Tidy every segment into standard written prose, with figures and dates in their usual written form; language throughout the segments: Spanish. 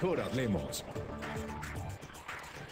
Mejor Hablemos.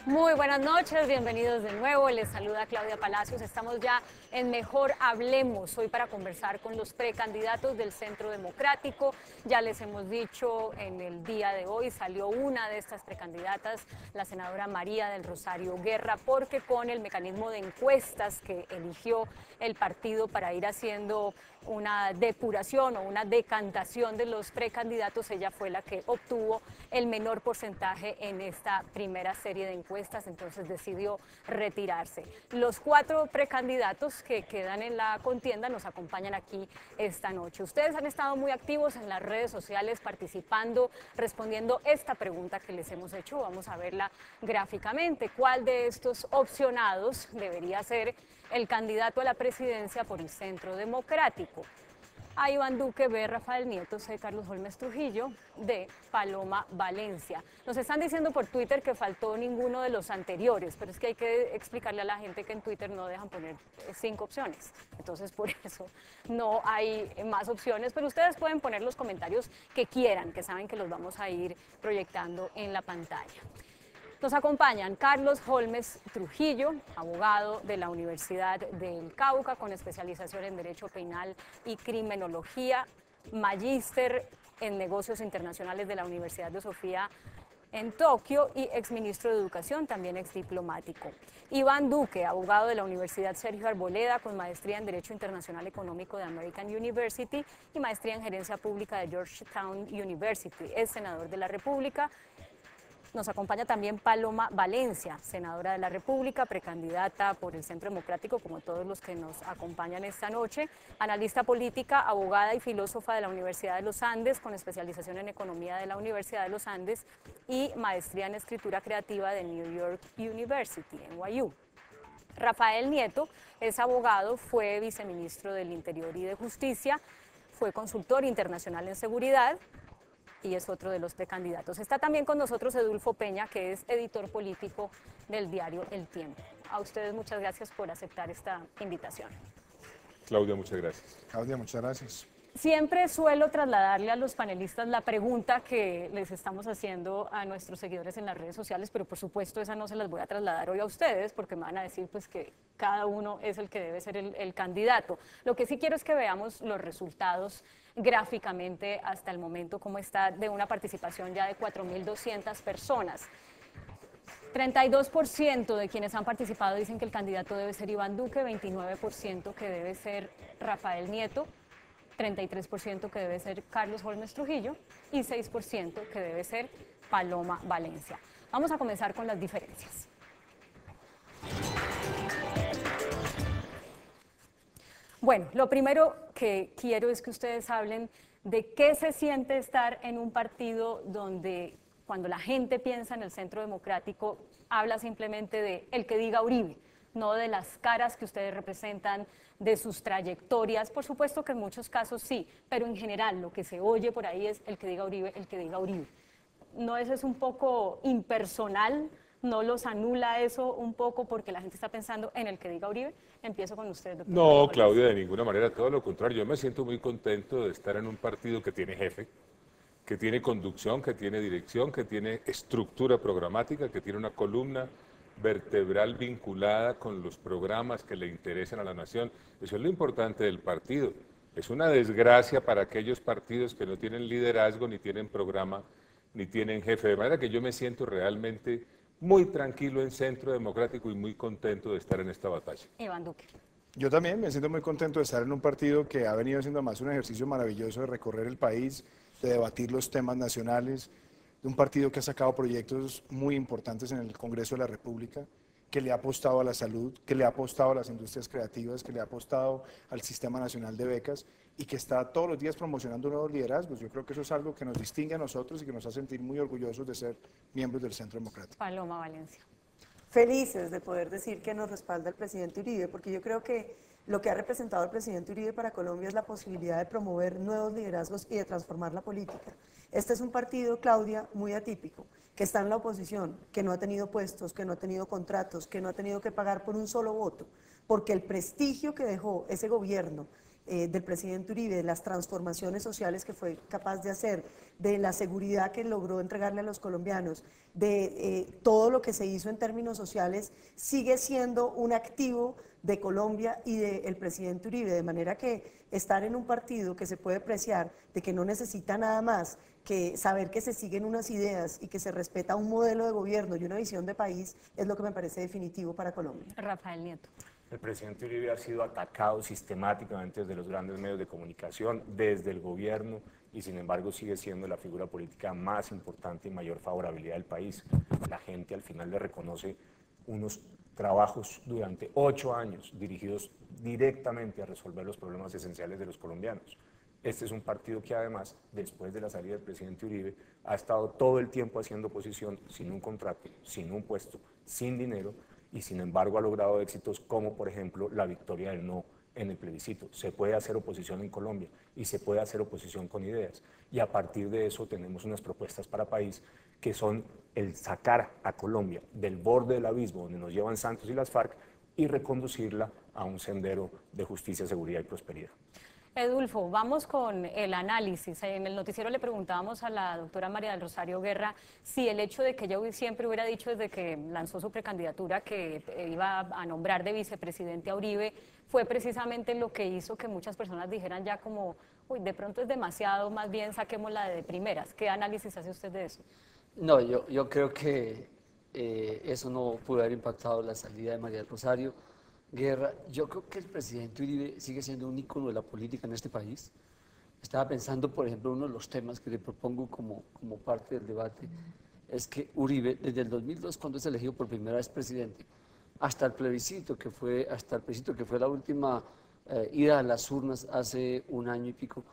Muy buenas noches, bienvenidos de nuevo, les saluda Claudia Palacios, estamos ya en Mejor Hablemos, hoy para conversar con los precandidatos del Centro Democrático. Ya les hemos dicho, en el día de hoy salió una de estas precandidatas, la senadora María del Rosario Guerra, porque con el mecanismo de encuestas que eligió el partido para ir haciendo una depuración o una decantación de los precandidatos, ella fue la que obtuvo el menor porcentaje en esta primera serie de encuestas, entonces decidió retirarse. Los 4 precandidatos que quedan en la contienda nos acompañan aquí esta noche. Ustedes han estado muy activos en las redes sociales participando, respondiendo esta pregunta que les hemos hecho. Vamos a verla gráficamente. ¿Cuál de estos opcionados debería ser el candidato a la presidencia por el Centro Democrático? A Iván Duque, B. Rafael Nieto, C. Carlos Holmes Trujillo, D. Paloma Valencia. Nos están diciendo por Twitter que faltó ninguno de los anteriores, pero es que hay que explicarle a la gente que en Twitter no dejan poner 5 opciones. Entonces, por eso no hay más opciones, pero ustedes pueden poner los comentarios que quieran, que saben que los vamos a ir proyectando en la pantalla. Nos acompañan Carlos Holmes Trujillo, abogado de la Universidad del Cauca con especialización en Derecho Penal y Criminología, magíster en Negocios Internacionales de la Universidad de Sofía en Tokio y exministro de Educación, también exdiplomático. Iván Duque, abogado de la Universidad Sergio Arboleda con maestría en Derecho Internacional Económico de American University y maestría en Gerencia Pública de Georgetown University, es senador de la República. Nos acompaña también Paloma Valencia, senadora de la República, precandidata por el Centro Democrático, como todos los que nos acompañan esta noche, analista política, abogada y filósofa de la Universidad de los Andes, con especialización en Economía de la Universidad de los Andes y maestría en Escritura Creativa de New York University, NYU. Rafael Nieto es abogado, fue viceministro del Interior y de Justicia, fue consultor internacional en seguridad, y es otro de los precandidatos. Está también con nosotros Edulfo Peña, que es editor político del diario El Tiempo. A ustedes muchas gracias por aceptar esta invitación. Claudia, muchas gracias. Claudia, muchas gracias. Siempre suelo trasladarle a los panelistas la pregunta que les estamos haciendo a nuestros seguidores en las redes sociales, pero por supuesto esa no se las voy a trasladar hoy a ustedes porque me van a decir pues que cada uno es el que debe ser el candidato. Lo que sí quiero es que veamos los resultados gráficamente hasta el momento, cómo está de una participación ya de 4.200 personas. 32% de quienes han participado dicen que el candidato debe ser Iván Duque, 29% que debe ser Rafael Nieto, 33% que debe ser Carlos Holmes Trujillo y 6% que debe ser Paloma Valencia. Vamos a comenzar con las diferencias. Bueno, lo primero que quiero es que ustedes hablen de qué se siente estar en un partido donde cuando la gente piensa en el Centro Democrático habla simplemente de el que diga Uribe, no de las caras que ustedes representan, de sus trayectorias, por supuesto que en muchos casos sí, pero en general lo que se oye por ahí es el que diga Uribe, el que diga Uribe. ¿No es un poco impersonal? ¿No los anula eso un poco porque la gente está pensando en el que diga Uribe? Empiezo con usted, doctor. No, Claudia, de ninguna manera, todo lo contrario. Yo me siento muy contento de estar en un partido que tiene jefe, que tiene conducción, que tiene dirección, que tiene estructura programática, que tiene una columna vertebral vinculada con los programas que le interesan a la nación. Eso es lo importante del partido. Es una desgracia para aquellos partidos que no tienen liderazgo, ni tienen programa, ni tienen jefe. De manera que yo me siento realmente muy tranquilo en Centro Democrático y muy contento de estar en esta batalla. Iván Duque. Yo también me siento muy contento de estar en un partido que ha venido haciendo más un ejercicio maravilloso de recorrer el país, de debatir los temas nacionales, de un partido que ha sacado proyectos muy importantes en el Congreso de la República, que le ha apostado a la salud, que le ha apostado a las industrias creativas, que le ha apostado al Sistema Nacional de Becas y que está todos los días promocionando nuevos liderazgos. Yo creo que eso es algo que nos distingue a nosotros y que nos hace sentir muy orgullosos de ser miembros del Centro Democrático. Paloma Valencia. Felices de poder decir que nos respalda el presidente Uribe, porque yo creo que lo que ha representado el presidente Uribe para Colombia es la posibilidad de promover nuevos liderazgos y de transformar la política. Este es un partido, Claudia, muy atípico, que está en la oposición, que no ha tenido puestos, que no ha tenido contratos, que no ha tenido que pagar por un solo voto, porque el prestigio que dejó ese gobierno del presidente Uribe, de las transformaciones sociales que fue capaz de hacer, de la seguridad que logró entregarle a los colombianos, de todo lo que se hizo en términos sociales, sigue siendo un activo de Colombia y del presidente Uribe, de manera que estar en un partido que se puede apreciar de que no necesita nada más que saber que se siguen unas ideas y que se respeta un modelo de gobierno y una visión de país es lo que me parece definitivo para Colombia. Rafael Nieto. El presidente Uribe ha sido atacado sistemáticamente desde los grandes medios de comunicación, desde el gobierno, y sin embargo sigue siendo la figura política más importante y mayor favorabilidad del país. La gente al final le reconoce unos trabajos durante 8 años dirigidos directamente a resolver los problemas esenciales de los colombianos. Este es un partido que además, después de la salida del presidente Uribe, ha estado todo el tiempo haciendo oposición sin un contrato, sin un puesto, sin dinero, y sin embargo ha logrado éxitos como, por ejemplo, la victoria del no en el plebiscito. Se puede hacer oposición en Colombia y se puede hacer oposición con ideas. Y a partir de eso tenemos unas propuestas para país que son el sacar a Colombia del borde del abismo donde nos llevan Santos y las FARC y reconducirla a un sendero de justicia, seguridad y prosperidad. Edulfo, vamos con el análisis. En el noticiero le preguntábamos a la doctora María del Rosario Guerra si el hecho de que ella siempre hubiera dicho desde que lanzó su precandidatura que iba a nombrar de vicepresidente a Uribe fue precisamente lo que hizo que muchas personas dijeran ya como, uy, de pronto es demasiado, más bien saquémosla de primeras. ¿Qué análisis hace usted de eso? No, yo creo que eso no pudo haber impactado la salida de María del Rosario Guerra. Yo creo que el presidente Uribe sigue siendo un ícono de la política en este país. Estaba pensando, por ejemplo, uno de los temas que le propongo como parte del debate, es que Uribe, desde el 2002, cuando es elegido por primera vez presidente, hasta el plebiscito, que fue la última ida a las urnas hace un año y pico,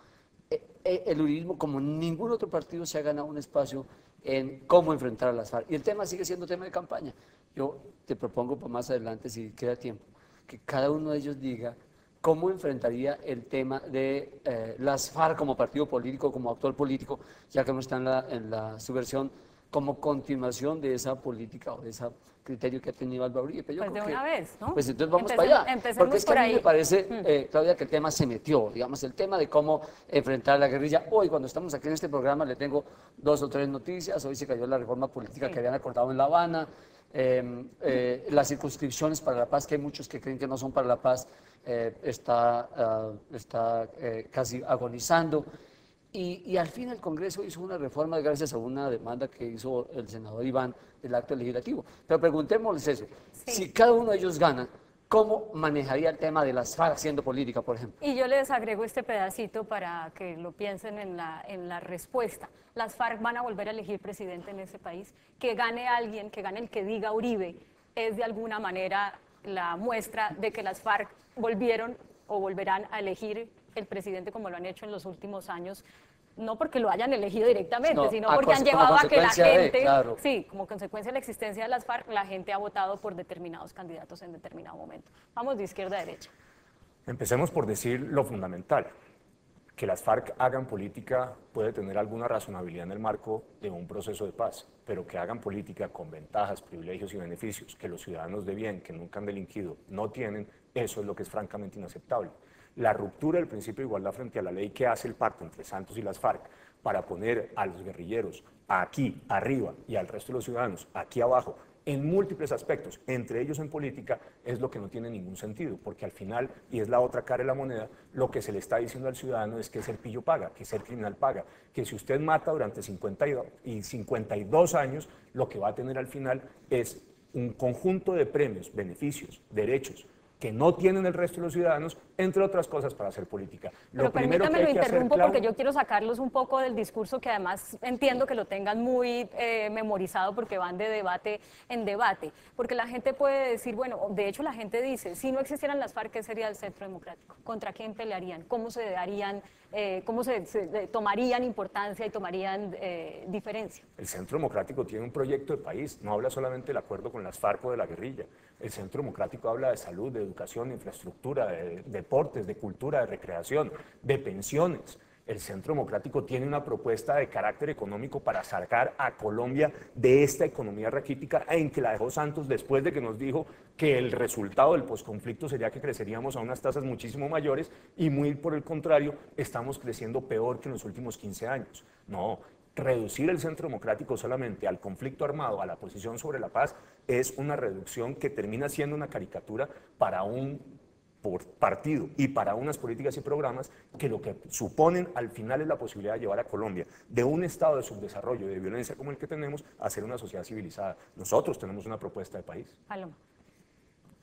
el uribismo, como ningún otro partido, se ha ganado un espacio en cómo enfrentar a las FARC. Y el tema sigue siendo tema de campaña. Yo te propongo para más adelante, si queda tiempo, que cada uno de ellos diga cómo enfrentaría el tema de las FARC como partido político, como actor político, ya que no está en la subversión, como continuación de esa política o de ese criterio que ha tenido Álvaro Uribe. Pues de una vez, ¿no? Pues entonces vamos para allá. Porque es que a mí me parece, Claudia, que el tema se metió, digamos, el tema de cómo enfrentar a la guerrilla. Hoy, cuando estamos aquí en este programa, le tengo 2 o 3 noticias. Hoy se cayó la reforma política que habían acordado en La Habana. Las circunscripciones para la paz, que hay muchos que creen que no son para la paz, está casi agonizando. Y al fin el Congreso hizo una reforma gracias a una demanda que hizo el senador Iván del acto legislativo. Pero preguntémosles eso, si cada uno de ellos gana, ¿cómo manejaría el tema de las FARC haciendo política, por ejemplo? Y yo les agrego este pedacito para que lo piensen en la respuesta. Las FARC van a volver a elegir presidente en ese país. Que gane alguien, que gane el que diga Uribe, es de alguna manera la muestra de que las FARC volvieron o volverán a elegir el presidente como lo han hecho en los últimos años, no porque lo hayan elegido directamente, sino porque han llevado a que la gente, sí, como consecuencia de la existencia de las FARC, la gente ha votado por determinados candidatos en determinado momento. Vamos de izquierda a derecha. Empecemos por decir lo fundamental. Que las FARC hagan política puede tener alguna razonabilidad en el marco de un proceso de paz, pero que hagan política con ventajas, privilegios y beneficios que los ciudadanos de bien, que nunca han delinquido, no tienen, eso es lo que es francamente inaceptable. La ruptura del principio de igualdad frente a la ley que hace el pacto entre Santos y las FARC para poner a los guerrilleros aquí arriba y al resto de los ciudadanos aquí abajo, en múltiples aspectos, entre ellos en política, es lo que no tiene ningún sentido, porque al final, y es la otra cara de la moneda, lo que se le está diciendo al ciudadano es que ser pillo paga, que ser criminal paga, que si usted mata durante 52 años, lo que va a tener al final es un conjunto de premios, beneficios, derechos, que no tienen el resto de los ciudadanos, entre otras cosas, para hacer política. Pero permítame, lo interrumpo porque yo quiero sacarlos un poco del discurso que además entiendo que lo tengan muy memorizado porque van de debate en debate. Porque la gente puede decir, bueno, de hecho la gente dice, si no existieran las FARC, ¿qué sería el Centro Democrático? ¿Contra quién pelearían? ¿Cómo se darían, cómo se tomarían importancia y tomarían diferencia? El Centro Democrático tiene un proyecto de país, no habla solamente del acuerdo con las FARC o de la guerrilla. El Centro Democrático habla de salud, de educación, de infraestructura, de deportes, de cultura, de recreación, de pensiones. El Centro Democrático tiene una propuesta de carácter económico para sacar a Colombia de esta economía raquítica en que la dejó Santos después de que nos dijo que el resultado del posconflicto sería que creceríamos a unas tasas muchísimo mayores y muy por el contrario, estamos creciendo peor que en los últimos 15 años. No, reducir el Centro Democrático solamente al conflicto armado, a la posición sobre la paz, es una reducción que termina siendo una caricatura para un partido y para unas políticas y programas que lo que suponen al final es la posibilidad de llevar a Colombia de un estado de subdesarrollo, de violencia como el que tenemos, a ser una sociedad civilizada. Nosotros tenemos una propuesta de país. Paloma.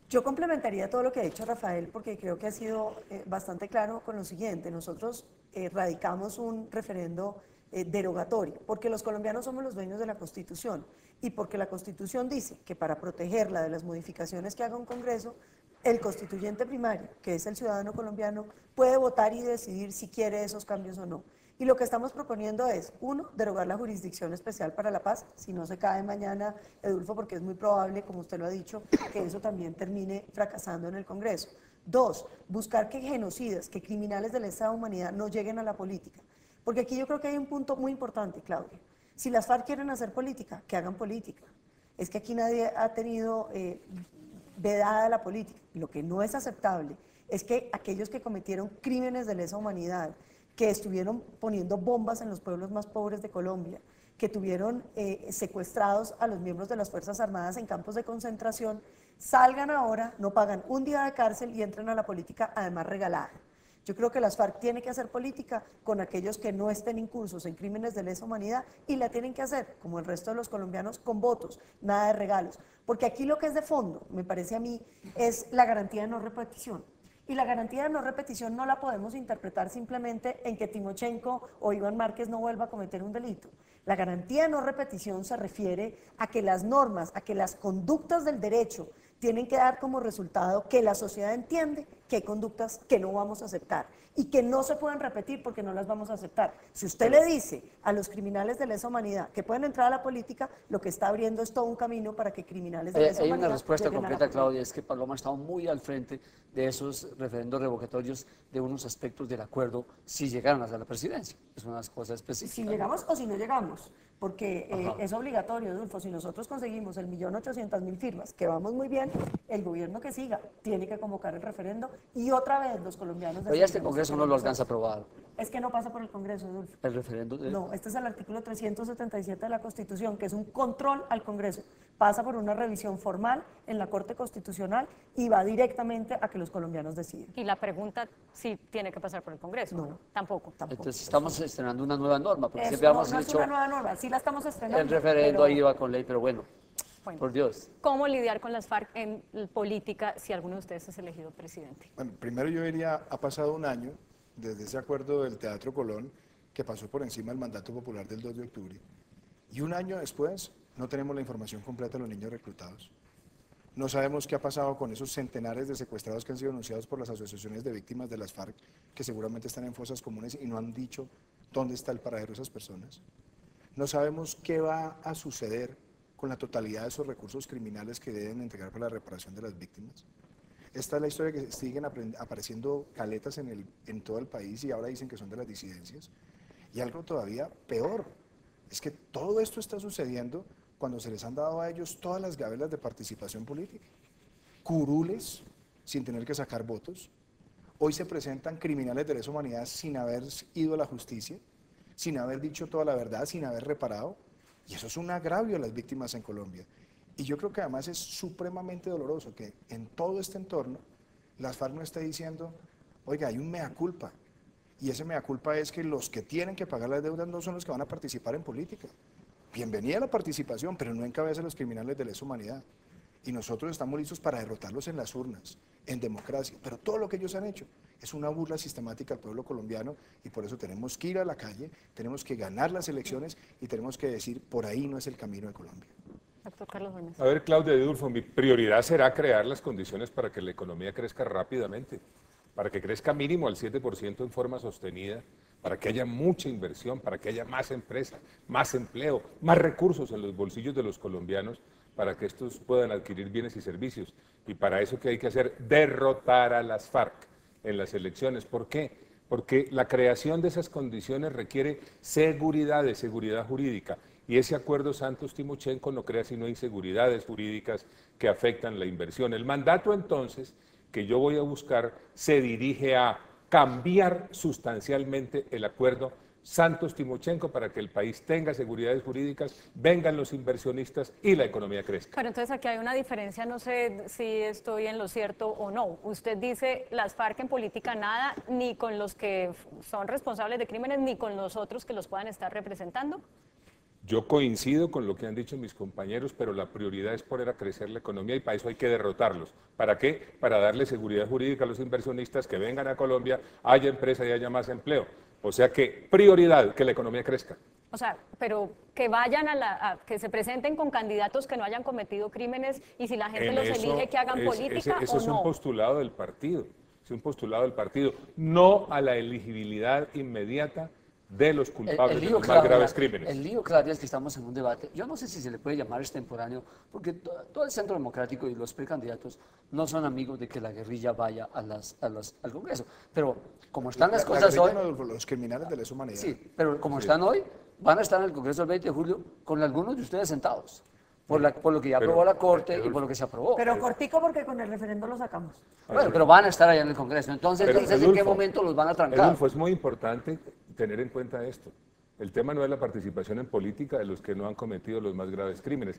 Yo complementaría todo lo que ha dicho Rafael porque creo que ha sido bastante claro con lo siguiente. Nosotros radicamos un referendo derogatorio porque los colombianos somos los dueños de la Constitución y porque la Constitución dice que para protegerla de las modificaciones que haga un Congreso, el constituyente primario, que es el ciudadano colombiano, puede votar y decidir si quiere esos cambios o no. Y lo que estamos proponiendo es, uno, derogar la Jurisdicción Especial para la Paz, si no se cae mañana, Edulfo, porque es muy probable, como usted lo ha dicho, que eso también termine fracasando en el Congreso. Dos, buscar que genocidas, que criminales de lesa humanidad no lleguen a la política. Porque aquí yo creo que hay un punto muy importante, Claudia. Si las FARC quieren hacer política, que hagan política. Es que aquí nadie ha tenido vedada la política. Lo que no es aceptable es que aquellos que cometieron crímenes de lesa humanidad, que estuvieron poniendo bombas en los pueblos más pobres de Colombia, que tuvieron secuestrados a los miembros de las Fuerzas Armadas en campos de concentración, salgan ahora, no pagan un día de cárcel y entren a la política además regalada. Yo creo que las FARC tienen que hacer política con aquellos que no estén incursos en crímenes de lesa humanidad y la tienen que hacer, como el resto de los colombianos, con votos, nada de regalos. Porque aquí lo que es de fondo, me parece a mí, es la garantía de no repetición. Y la garantía de no repetición no la podemos interpretar simplemente en que Timochenko o Iván Márquez no vuelva a cometer un delito. La garantía de no repetición se refiere a que las normas, a que las conductas del derecho tienen que dar como resultado que la sociedad entiende que hay conductas que no vamos a aceptar y que no se pueden repetir porque no las vamos a aceptar. Si usted le dice a los criminales de lesa humanidad que pueden entrar a la política, lo que está abriendo es todo un camino para que criminales de lesa humanidad... Hay una respuesta lleguen a la completa, política. Claudia, es que Paloma ha estado muy al frente de esos referendos revocatorios de unos aspectos del acuerdo si llegaran hasta la presidencia. Es una cosa específica. Si llegamos o si no llegamos, porque es obligatorio, Adolfo, si nosotros conseguimos el 1.800.000 firmas, que vamos muy bien, el gobierno que siga tiene que convocar el referendo y otra vez los colombianos... Pero ya este Congreso no lo alcanza a aprobar. Es que no pasa por el Congreso, Adolfo. El referendo de... No, este es el artículo 377 de la Constitución, que es un control al Congreso. Pasa por una revisión formal en la Corte Constitucional y va directamente a que los colombianos deciden. Y la pregunta si tiene que pasar por el Congreso. No. Tampoco. Entonces estamos estrenando una nueva norma, porque Es, siempre no, hemos no es dicho una nueva norma, sí la estamos estrenando. el referendo pero- ahí va con ley, pero bueno, Bueno, por Dios. ¿cómo lidiar con las FARC en política si alguno de ustedes es elegido presidente? Bueno, primero yo diría, ha pasado un año desde ese acuerdo del Teatro Colón que pasó por encima del mandato popular del 2 de octubre. Y un año después no tenemos la información completa de los niños reclutados. No sabemos qué ha pasado con esos centenares de secuestrados que han sido anunciados por las asociaciones de víctimas de las FARC, que seguramente están en fosas comunes y no han dicho dónde está el paradero de esas personas. No sabemos qué va a suceder con la totalidad de esos recursos criminales que deben entregar para la reparación de las víctimas. Esta es la historia que siguen apareciendo caletas en todo el país y ahora dicen que son de las disidencias. Y algo todavía peor, es que todo esto está sucediendo cuando se les han dado a ellos todas las gabelas de participación política. Curules sin tener que sacar votos. Hoy se presentan criminales de lesa humanidad sin haber ido a la justicia, sin haber dicho toda la verdad, sin haber reparado. Y eso es un agravio a las víctimas en Colombia. Y yo creo que además es supremamente doloroso que en todo este entorno las FARC no esté diciendo, oiga, hay un mea culpa. Y ese mea culpa es que los que tienen que pagar las deudas no son los que van a participar en política. Bienvenida la participación, pero no encabeza a los criminales de lesa humanidad. Y nosotros estamos listos para derrotarlos en las urnas, en democracia. Pero todo lo que ellos han hecho es una burla sistemática al pueblo colombiano y por eso tenemos que ir a la calle, tenemos que ganar las elecciones y tenemos que decir, por ahí no es el camino de Colombia. Doctor Carlos Gómez. A ver, Claudia Edulfo, mi prioridad será crear las condiciones para que la economía crezca rápidamente, para que crezca mínimo al 7% en forma sostenida, para que haya mucha inversión, para que haya más empresa, más empleo, más recursos en los bolsillos de los colombianos, para que estos puedan adquirir bienes y servicios. Y para eso, ¿qué hay que hacer? Derrotar a las FARC en las elecciones. ¿Por qué? porque la creación de esas condiciones requiere seguridad jurídica. Y ese acuerdo Santos-Timochenko no crea sino inseguridades jurídicas que afectan la inversión. El mandato entonces que yo voy a buscar se dirige a cambiar sustancialmente el acuerdo Santos-Timochenko para que el país tenga seguridades jurídicas, vengan los inversionistas y la economía crezca. Pero entonces aquí hay una diferencia, no sé si estoy en lo cierto o no. Usted dice las FARC en política nada, ni con los que son responsables de crímenes, ni con los otros que los puedan estar representando. Yo coincido con lo que han dicho mis compañeros, pero la prioridad es poner a crecer la economía y para eso hay que derrotarlos. ¿Para qué? Para darle seguridad jurídica a los inversionistas que vengan a Colombia, haya empresa y haya más empleo. O sea que prioridad, que la economía crezca. O sea, pero que vayan que se presenten con candidatos que no hayan cometido crímenes y si la gente los elige que hagan política Eso o es no. un postulado del partido, es un postulado del partido, no a la elegibilidad inmediata de los culpables de los más graves crímenes. El lío, Claudia, es que estamos en un debate. Yo no sé si se le puede llamar extemporáneo, porque todo el Centro Democrático y los precandidatos no son amigos de que la guerrilla vaya al Congreso. Pero como están las cosas hoy... Los criminales de lesa humanidad. Sí, pero como están hoy, van a estar en el Congreso el 20 de julio con algunos de ustedes sentados. Por lo que ya aprobó la Corte y por lo que se aprobó. Pero cortico porque con el referendo lo sacamos. Bueno, pero van a estar allá en el Congreso. Entonces, ¿en qué momento los van a trancar? Edulfo, es muy importante tener en cuenta esto. El tema no es la participación en política de los que no han cometido los más graves crímenes.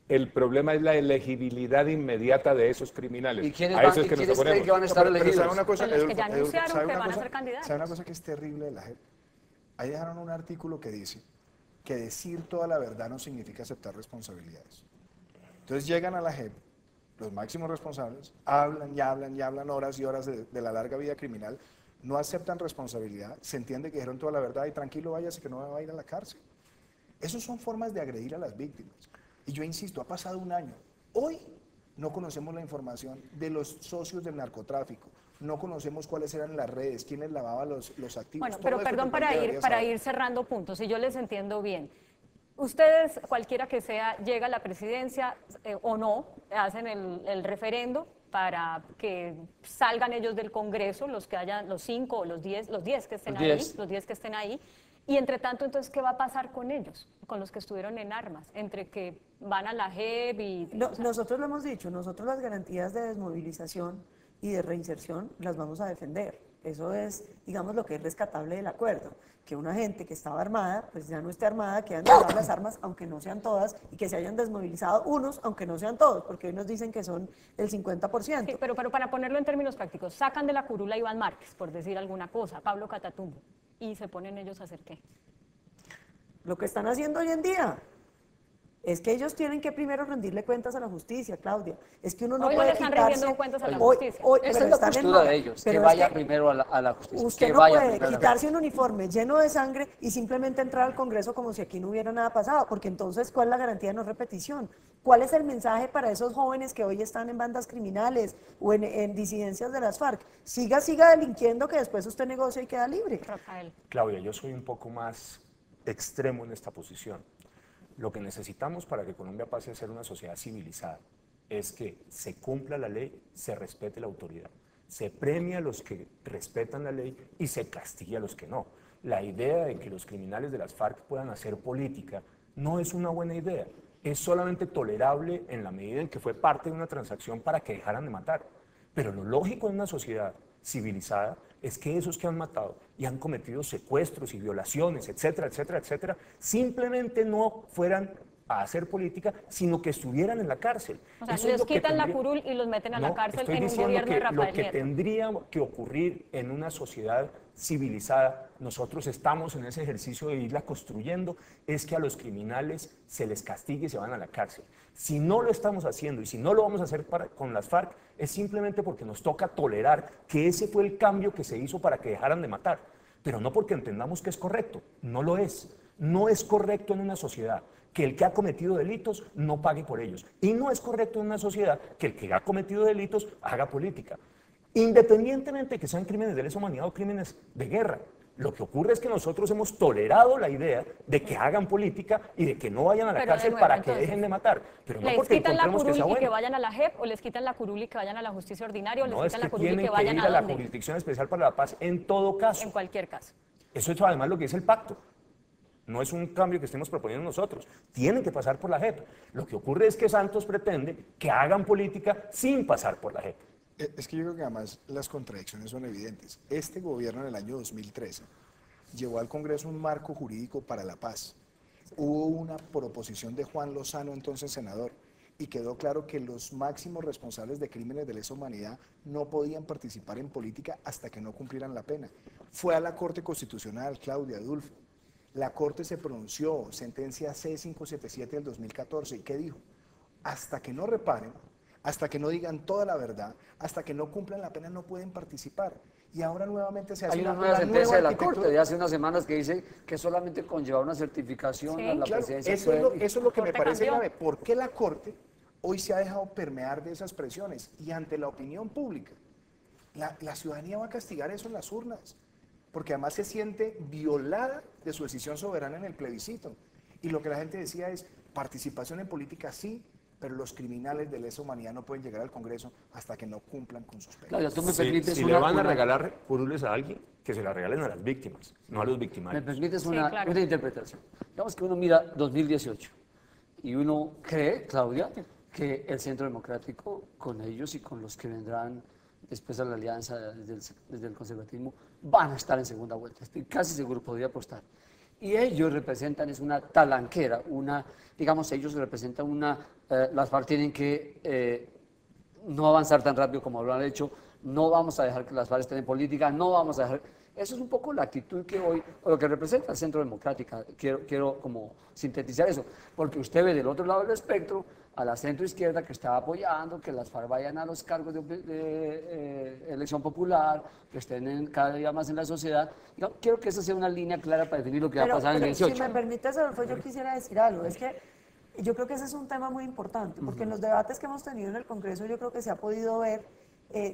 El problema es la elegibilidad inmediata de esos criminales. ¿Y quiénes a eso es que nos creen que van a estar elegidos? ¿Sabe una cosa? Pues los que ya anunciaron ¿sabe que una van a cosa? ser candidatos. ¿Sabe una cosa que es terrible de la JEP? Ahí dejaron un artículo que dice que decir toda la verdad no significa aceptar responsabilidades. Entonces llegan a la JEP, los máximos responsables, hablan y hablan y hablan horas y horas de la larga vida criminal, no aceptan responsabilidad, se entiende que dijeron toda la verdad y tranquilo váyase que no va a ir a la cárcel. Esas son formas de agredir a las víctimas. Y yo insisto, ha pasado un año. Hoy no conocemos la información de los socios del narcotráfico, no conocemos cuáles eran las redes, quiénes lavaban los activos. Bueno, Todo pero esto perdón que usted debería para saber. ir cerrando puntos, si yo les entiendo bien. Ustedes, cualquiera que sea, llega a la presidencia o no, hacen el referendo para que salgan ellos del Congreso, los que hayan, los 5 o los 10 que estén ahí, los 10 que estén ahí. Y entre tanto, entonces, ¿qué va a pasar con ellos, con los que estuvieron en armas? Entre que van a la JEP y... Nosotros lo hemos dicho, nosotros las garantías de desmovilización y de reinserción las vamos a defender. Eso es, digamos, lo que es rescatable del acuerdo. Que una gente que estaba armada, pues ya no esté armada, que hayan dejado las armas, aunque no sean todas, y que se hayan desmovilizado unos, aunque no sean todos, porque hoy nos dicen que son el 50%. Sí, pero para ponerlo en términos prácticos, sacan de la curula a Iván Márquez, por decir alguna cosa, Pablo Catatumbo, y se ponen ellos a hacer ¿qué? Lo que están haciendo hoy en día es que ellos tienen que primero rendirle cuentas a la justicia, Claudia. Es que uno no Hoy no puede le están quitarse... rendiendo cuentas a la Hoy- justicia. hoy- Esa pero es la están en postura no- de ellos, pero que es vaya primero a la justicia. Usted que no vaya puede primero. quitarse un uniforme lleno de sangre y simplemente entrar al Congreso como si aquí no hubiera nada pasado, porque entonces, ¿cuál es la garantía de no repetición? ¿Cuál es el mensaje para esos jóvenes que hoy están en bandas criminales o en disidencias de las FARC? Siga delinquiendo que después usted negocia y queda libre. Rafael. Claudia, yo soy un poco más extremo en esta posición. Lo que necesitamos para que Colombia pase a ser una sociedad civilizada es que se cumpla la ley, se respete la autoridad, se premia a los que respetan la ley y se castiga a los que no. La idea de que los criminales de las FARC puedan hacer política no es una buena idea, es solamente tolerable en la medida en que fue parte de una transacción para que dejaran de matar. Pero lo lógico en una sociedad civilizada es que esos que han matado y han cometido secuestros y violaciones, etcétera, etcétera, etcétera, simplemente no fueran a hacer política, sino que estuvieran en la cárcel. O sea, Eso es les lo que quitan la tendría- curul y los meten a la No, cárcel estoy en un diciendo gobierno de que Rafael lo que Nieto. tendría que ocurrir en una sociedad civilizada, nosotros estamos en ese ejercicio de irla construyendo, es que a los criminales se les castigue y se van a la cárcel. Si no lo estamos haciendo y si no lo vamos a hacer con las FARC, es simplemente porque nos toca tolerar que ese fue el cambio que se hizo para que dejaran de matar, pero no porque entendamos que es correcto, no lo es. No es correcto en una sociedad que el que ha cometido delitos no pague por ellos. Y no es correcto en una sociedad que el que ha cometido delitos haga política. Independientemente de que sean crímenes de lesa humanidad o crímenes de guerra, Lo que ocurre es que nosotros hemos tolerado la idea de que hagan política y de que no vayan a la Pero de cárcel nuevo, para que entonces, dejen de matar. Pero no ¿les porque quitan la encontremos que curul sea y que bueno. vayan a la JEP o les quitan la curul y que vayan a la justicia ordinaria o les No, es quitan que la curul y tienen que que vayan ir a a la dónde? Jurisdicción Especial para la Paz en todo caso. En cualquier caso. Eso es además lo que dice el pacto. No es un cambio que estemos proponiendo nosotros. Tienen que pasar por la JEP. Lo que ocurre es que Santos pretende que hagan política sin pasar por la JEP. Es que yo creo que además las contradicciones son evidentes. Este gobierno en el año 2013 llevó al Congreso un marco jurídico para la paz. Hubo una proposición de Juan Lozano, entonces senador, y quedó claro que los máximos responsables de crímenes de lesa humanidad no podían participar en política hasta que no cumplieran la pena. Fue a la Corte Constitucional, Claudia Adulfo. La Corte se pronunció, sentencia C577 del 2014, ¿y qué dijo? Hasta que no reparen, hasta que no digan toda la verdad, hasta que no cumplan la pena, no pueden participar. Y ahora nuevamente se hace Hay una una nueva sentencia de la arquitectura. Corte de hace unas semanas que dice que solamente conlleva una certificación Sí. a la Claro, presidencia. eso es lo que me Corte parece cambió. grave. ¿Por qué la Corte hoy se ha dejado permear de esas presiones? Y ante la opinión pública, la ciudadanía va a castigar eso en las urnas, porque además se siente violada de su decisión soberana en el plebiscito. Y lo que la gente decía es, participación en política sí, pero los criminales de lesa humanidad no pueden llegar al Congreso hasta que no cumplan con sus penas. Claudia, tú me Si permites le van a regalar curules a alguien, que se la regalen a las víctimas, no a los Me victimarios. permites Sí, una, claro. una interpretación. Digamos que uno mira 2018 y uno cree, Claudia, que el Centro Democrático, con ellos y con los que vendrán después a la alianza desde el conservatismo, van a estar en segunda vuelta. Estoy casi seguro, podría apostar. Y ellos representan, es una talanquera, digamos, ellos representan las FARC tienen que no avanzar tan rápido como lo han hecho, no vamos a dejar que las FARC estén en política, no vamos a dejar... Eso es un poco la actitud que hoy, o lo que representa el Centro Democrático. Quiero como sintetizar eso, porque usted ve del otro lado del espectro a la centro izquierda que está apoyando que las FARC vayan a los cargos de elección popular, que estén cada día más en la sociedad. Quiero que esa sea una línea clara para definir lo que va a pasar en el 18. Si me permites, Adolfo, yo quisiera decir algo. Es que yo creo que ese es un tema muy importante, porque en los debates que hemos tenido en el Congreso yo creo que se ha podido ver,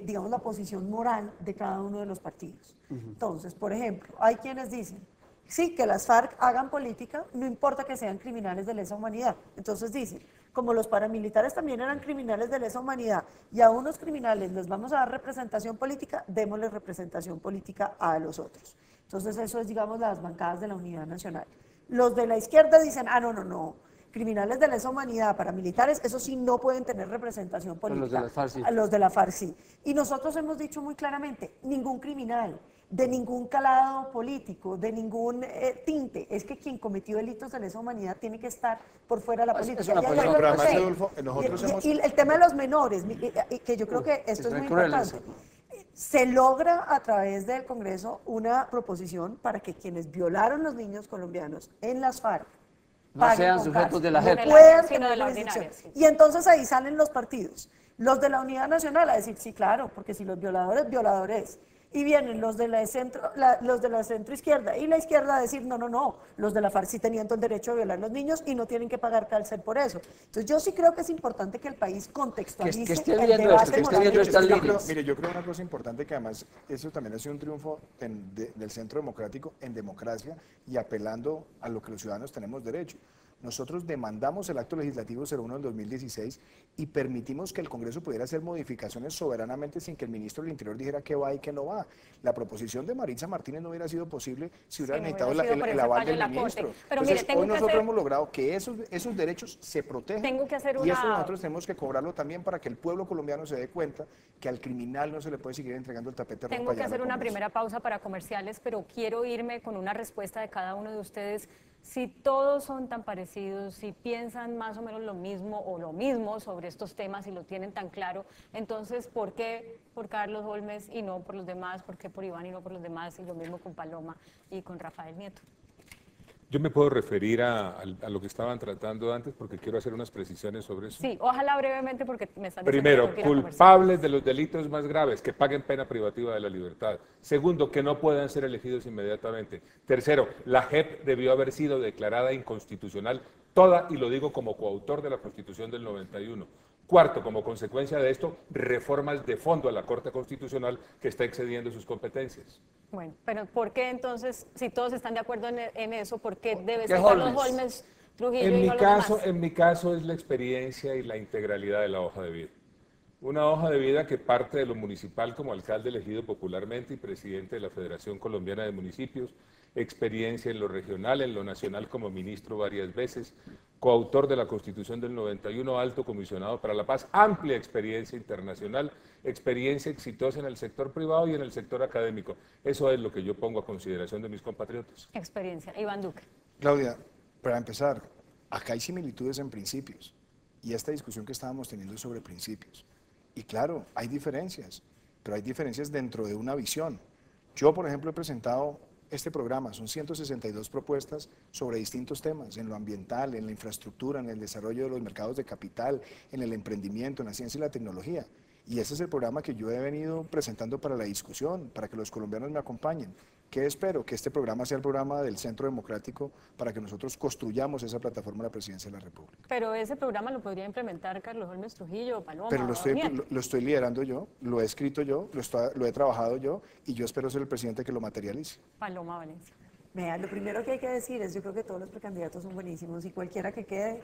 digamos, la posición moral de cada uno de los partidos. Entonces, por ejemplo, hay quienes dicen, sí, que las FARC hagan política, no importa que sean criminales de lesa humanidad. Entonces dicen, como los paramilitares también eran criminales de lesa humanidad y a unos criminales les vamos a dar representación política, démosle representación política a los otros. Entonces eso es, digamos, las bancadas de la Unidad Nacional. Los de la izquierda dicen, no, criminales de lesa humanidad, paramilitares, eso sí no pueden tener representación política. Los de la FARC sí. Los de la FARC sí. Y nosotros hemos dicho muy claramente, ningún criminal, de ningún calado político, de ningún tinte, es que quien cometió delitos de lesa humanidad tiene que estar por fuera de la política. Es una Y hay posición. algo Pero que además, sé. Adolfo, nosotros hemos... Y el tema de los menores, que yo creo que esto es muy crueles. importante. Se logra a través del Congreso una proposición para que quienes violaron los niños colombianos en las FARC No paguen sean con sujetos cárcel, de la no JEP. puedan Sino de tener la jurisdicción. ordinaria, sí. Y entonces ahí salen los partidos, los de la Unidad Nacional a decir, sí, claro, porque si los violadores, y vienen los de la centro izquierda y la izquierda a decir, no, los de la FARC sí tenían todo el derecho a violar a los niños y no tienen que pagar cárcel por eso. Entonces yo sí creo que es importante que el país contextualice Que esté el viendo debate esto, que esté moral. viendo estas Yo creo- líneas. Mire, yo creo una cosa importante que además eso también ha sido un triunfo del Centro Democrático en democracia y apelando a lo que los ciudadanos tenemos derecho. Nosotros demandamos el acto legislativo 01 del 2016 y permitimos que el Congreso pudiera hacer modificaciones soberanamente sin que el ministro del Interior dijera qué va y qué no va. La proposición de Maritza Martínez no hubiera sido posible si hubiera Sí, no necesitado hubiera sido por el ese aval fallo de del la Corte. ministro. Pero Entonces, mire, tengo hoy que nosotros hacer- hemos logrado que esos derechos se protejan. Tengo que hacer Y eso una- nosotros tenemos que cobrarlo también para que el pueblo colombiano se dé cuenta que al criminal no se le puede seguir entregando el tapete rojo. Tengo allá que en el hacer una Congreso. primera pausa para comerciales, pero quiero irme con una respuesta de cada uno de ustedes. Si todos son tan parecidos, si piensan más o menos lo mismo o lo mismo sobre estos temas y lo tienen tan claro, entonces, ¿por qué por Carlos Holmes y no por los demás? ¿Por qué por Iván y no por los demás? Y lo mismo con Paloma y con Rafael Nieto. Yo me puedo referir a lo que estaban tratando antes porque quiero hacer unas precisiones sobre eso. Sí, ojalá brevemente porque me están diciendo que Primero, tengo que ir a comerciales. culpables de los delitos más graves, que paguen pena privativa de la libertad. Segundo, que no puedan ser elegidos inmediatamente. Tercero, la JEP debió haber sido declarada inconstitucional toda, y lo digo como coautor de la Constitución del 91. Cuarto, como consecuencia de esto, reformas de fondo a la Corte Constitucional que está excediendo sus competencias. Bueno, pero ¿por qué entonces, si todos están de acuerdo en eso, por qué debe ser Holmes? Carlos Holmes Trujillo y no los demás? En mi caso es la experiencia y la integralidad de la hoja de vida. Una hoja de vida que parte de lo municipal como alcalde elegido popularmente y presidente de la Federación Colombiana de Municipios, experiencia en lo regional, en lo nacional como ministro varias veces, coautor de la Constitución del 91, alto comisionado para la paz, amplia experiencia internacional, experiencia exitosa en el sector privado y en el sector académico. Eso es lo que yo pongo a consideración de mis compatriotas. Experiencia. Iván Duque. Claudia, para empezar, acá hay similitudes en principios y esta discusión que estábamos teniendo es sobre principios. Y claro, hay diferencias, pero hay diferencias dentro de una visión. Yo, por ejemplo, he presentado este programa, son 162 propuestas sobre distintos temas, en lo ambiental, en la infraestructura, en el desarrollo de los mercados de capital, en el emprendimiento, en la ciencia y la tecnología. Y ese es el programa que yo he venido presentando para la discusión, para que los colombianos me acompañen. ¿Qué espero? Que este programa sea el programa del Centro Democrático para que nosotros construyamos esa plataforma de la Presidencia de la República. Pero ese programa lo podría implementar Carlos Holmes Trujillo o Paloma. Pero o lo estoy liderando yo, lo he escrito yo, lo he trabajado yo y yo espero ser el presidente que lo materialice. Paloma Valencia. Vea, lo primero que hay que decir es, yo creo que todos los precandidatos son buenísimos y cualquiera que quede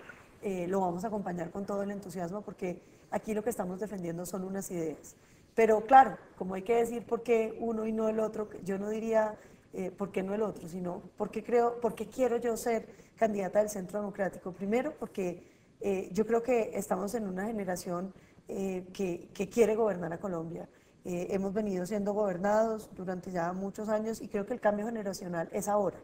lo vamos a acompañar con todo el entusiasmo porque aquí lo que estamos defendiendo son unas ideas. Pero claro, como hay que decir por qué uno y no el otro, yo no diría por qué no el otro, sino por qué quiero yo ser candidata del Centro Democrático. Primero, porque yo creo que estamos en una generación que quiere gobernar a Colombia. Hemos venido siendo gobernados durante ya muchos años y creo que el cambio generacional es ahora,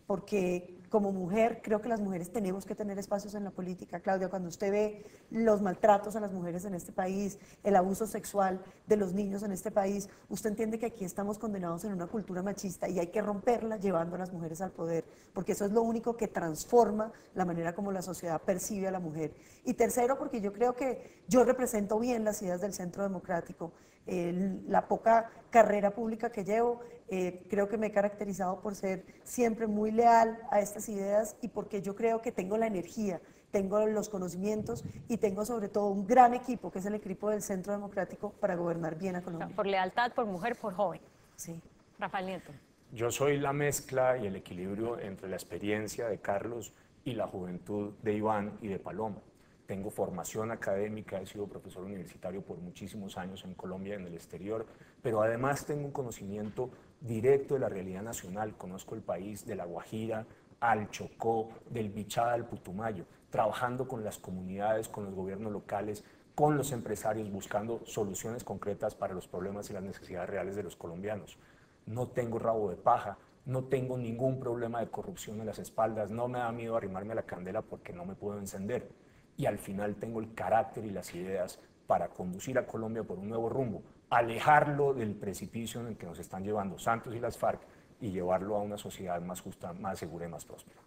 porque como mujer creo que las mujeres tenemos que tener espacios en la política. Claudia, cuando usted ve los maltratos a las mujeres en este país, el abuso sexual de los niños en este país, usted entiende que aquí estamos condenados en una cultura machista y hay que romperla llevando a las mujeres al poder, porque eso es lo único que transforma la manera como la sociedad percibe a la mujer. Y tercero, porque yo creo que yo represento bien las ideas del Centro Democrático. La poca carrera pública que llevo, creo que me he caracterizado por ser siempre muy leal a estas ideas y porque yo creo que tengo la energía, tengo los conocimientos y tengo sobre todo un gran equipo, que es el equipo del Centro Democrático, para gobernar bien a Colombia. Por lealtad, por mujer, por joven. Sí. Rafael Nieto. Yo soy la mezcla y el equilibrio entre la experiencia de Carlos y la juventud de Iván y de Paloma. Tengo formación académica, he sido profesor universitario por muchísimos años en Colombia y en el exterior, pero además tengo un conocimiento directo de la realidad nacional. Conozco el país de La Guajira al Chocó, del Bichada al Putumayo, trabajando con las comunidades, con los gobiernos locales, con los empresarios, buscando soluciones concretas para los problemas y las necesidades reales de los colombianos. No tengo rabo de paja, no tengo ningún problema de corrupción en las espaldas, no me da miedo arrimarme a la candela porque no me puedo encender. Y al final tengo el carácter y las ideas para conducir a Colombia por un nuevo rumbo, alejarlo del precipicio en el que nos están llevando Santos y las FARC y llevarlo a una sociedad más justa, más segura y más próspera.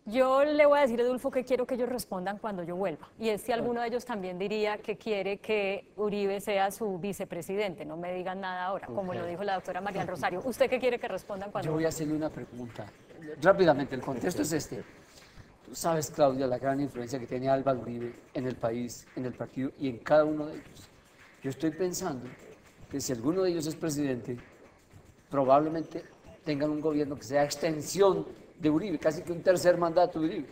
Yo le voy a decir, Edulfo, que quiero que ellos respondan cuando yo vuelva. Y es si alguno de ellos también diría que quiere que Uribe sea su vicepresidente. No me digan nada ahora, como lo dijo la doctora María Rosario. ¿Usted qué quiere que respondan cuando Yo voy a hacerle una pregunta. Rápidamente, el contexto es este. Tú sabes, Claudia, la gran influencia que tiene Álvaro Uribe en el país, en el partido y en cada uno de ellos. Yo estoy pensando que si alguno de ellos es presidente, probablemente tengan un gobierno que sea extensión de Uribe, casi que un tercer mandato de Uribe.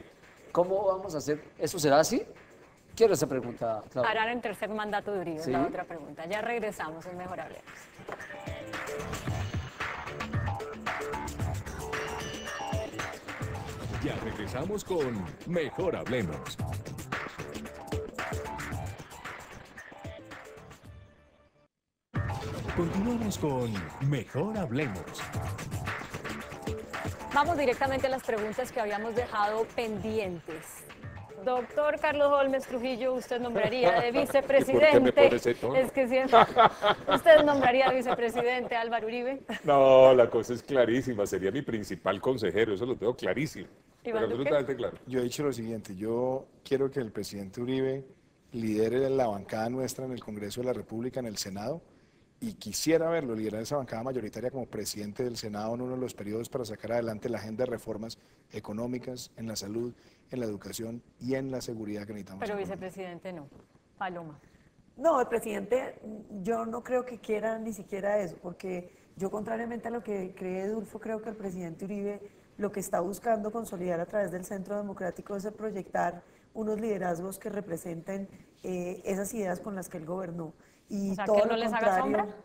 ¿Cómo vamos a hacer? ¿Eso será así? Quiero esa pregunta, Claudia. harán el tercer mandato de Uribe? Sí. La otra pregunta. Ya regresamos, es Mejor Hablemos. Ya regresamos con Mejor Hablemos. Continuamos con Mejor Hablemos. Vamos directamente a las preguntas que habíamos dejado pendientes. Doctor Carlos Holmes Trujillo, usted nombraría de vicepresidente. ¿Por qué me pone ese tono? Es que siempre. ¿Usted nombraría de vicepresidente a Álvaro Uribe? No, la cosa es clarísima, sería mi principal consejero, eso lo tengo clarísimo. Pero Iván Duque. absolutamente claro. Yo he dicho lo siguiente, yo quiero que el presidente Uribe lidere la bancada nuestra en el Congreso de la República, en el Senado, y quisiera verlo liderar esa bancada mayoritaria como presidente del Senado en uno de los periodos para sacar adelante la agenda de reformas económicas, en la salud, en la educación y en la seguridad que necesitamos. Pero en Colombia. vicepresidente no. Paloma. No, el presidente, yo no creo que quiera ni siquiera eso, porque yo, contrariamente a lo que cree Edulfo, creo que el presidente Uribe lo que está buscando consolidar a través del Centro Democrático es el proyectar unos liderazgos que representen esas ideas con las que él gobernó. Y O sea, todo ¿que él lo no les haga contrario, sombra?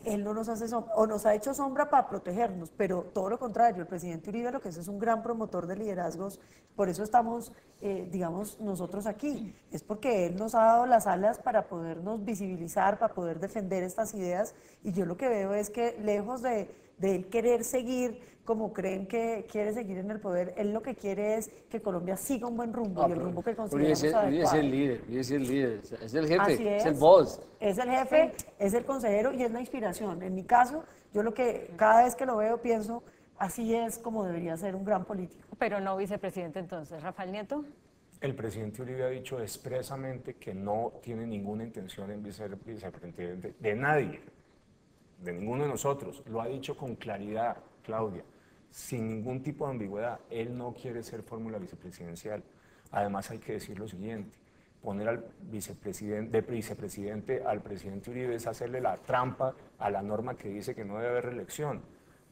él no nos hace sombra, o nos ha hecho sombra para protegernos, pero todo lo contrario, el presidente Uribe lo que es un gran promotor de liderazgos, por eso estamos, digamos, nosotros aquí, es porque él nos ha dado las alas para podernos visibilizar, para poder defender estas ideas, y yo lo que veo es que lejos de él querer seguir como creen que quiere seguir en el poder, él lo que quiere es que Colombia siga un buen rumbo, y el rumbo que consideramos Uribe es adecuado. el líder, Uribe es el líder, es el jefe, Así es el boss. es el jefe, es el consejero y es la inspiración. En mi caso, yo lo que cada vez que lo veo pienso, así es como debería ser un gran político. Pero no vicepresidente entonces. Rafael Nieto. El presidente Uribe ha dicho expresamente que no tiene ninguna intención en ser vicepresidente de nadie, de ninguno de nosotros. Lo ha dicho con claridad, Claudia, sin ningún tipo de ambigüedad. Él no quiere ser fórmula vicepresidencial. Además, hay que decir lo siguiente: poner al vicepresidente, de vicepresidente al presidente Uribe es hacerle la trampa a la norma que dice que no debe haber reelección,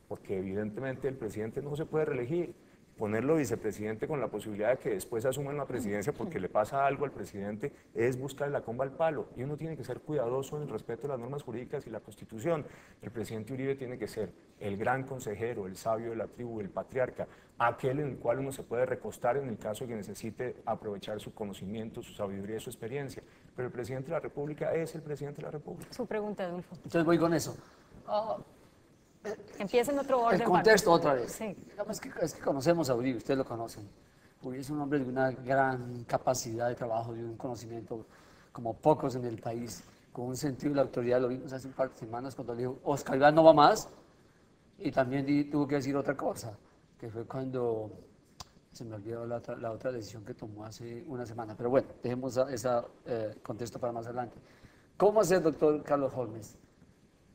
porque evidentemente el presidente no se puede reelegir. Ponerlo vicepresidente con la posibilidad de que después asuma la presidencia porque le pasa algo al presidente es buscar la comba al palo, y uno tiene que ser cuidadoso en el respeto a las normas jurídicas y la Constitución. El presidente Uribe tiene que ser el gran consejero, el sabio de la tribu, el patriarca, aquel en el cual uno se puede recostar en el caso de que necesite aprovechar su conocimiento, su sabiduría y su experiencia. Pero el presidente de la República es el presidente de la República. Su pregunta, Edulfo. Entonces voy con eso. Empieza en otro orden. El contexto Pablo. otra vez. Sí. Digamos es que conocemos a Uribe, ustedes lo conocen. Uribe es un hombre de una gran capacidad de trabajo, de un conocimiento como pocos en el país, con un sentido de la autoridad. Lo vimos hace un par de semanas cuando le dijo, Oscar Iván no va más, y también tuvo que decir otra cosa, que fue cuando se me olvidó la otra decisión que tomó hace una semana. Pero bueno, dejemos ese contexto para más adelante. ¿Cómo hacer, doctor Carlos Holmes,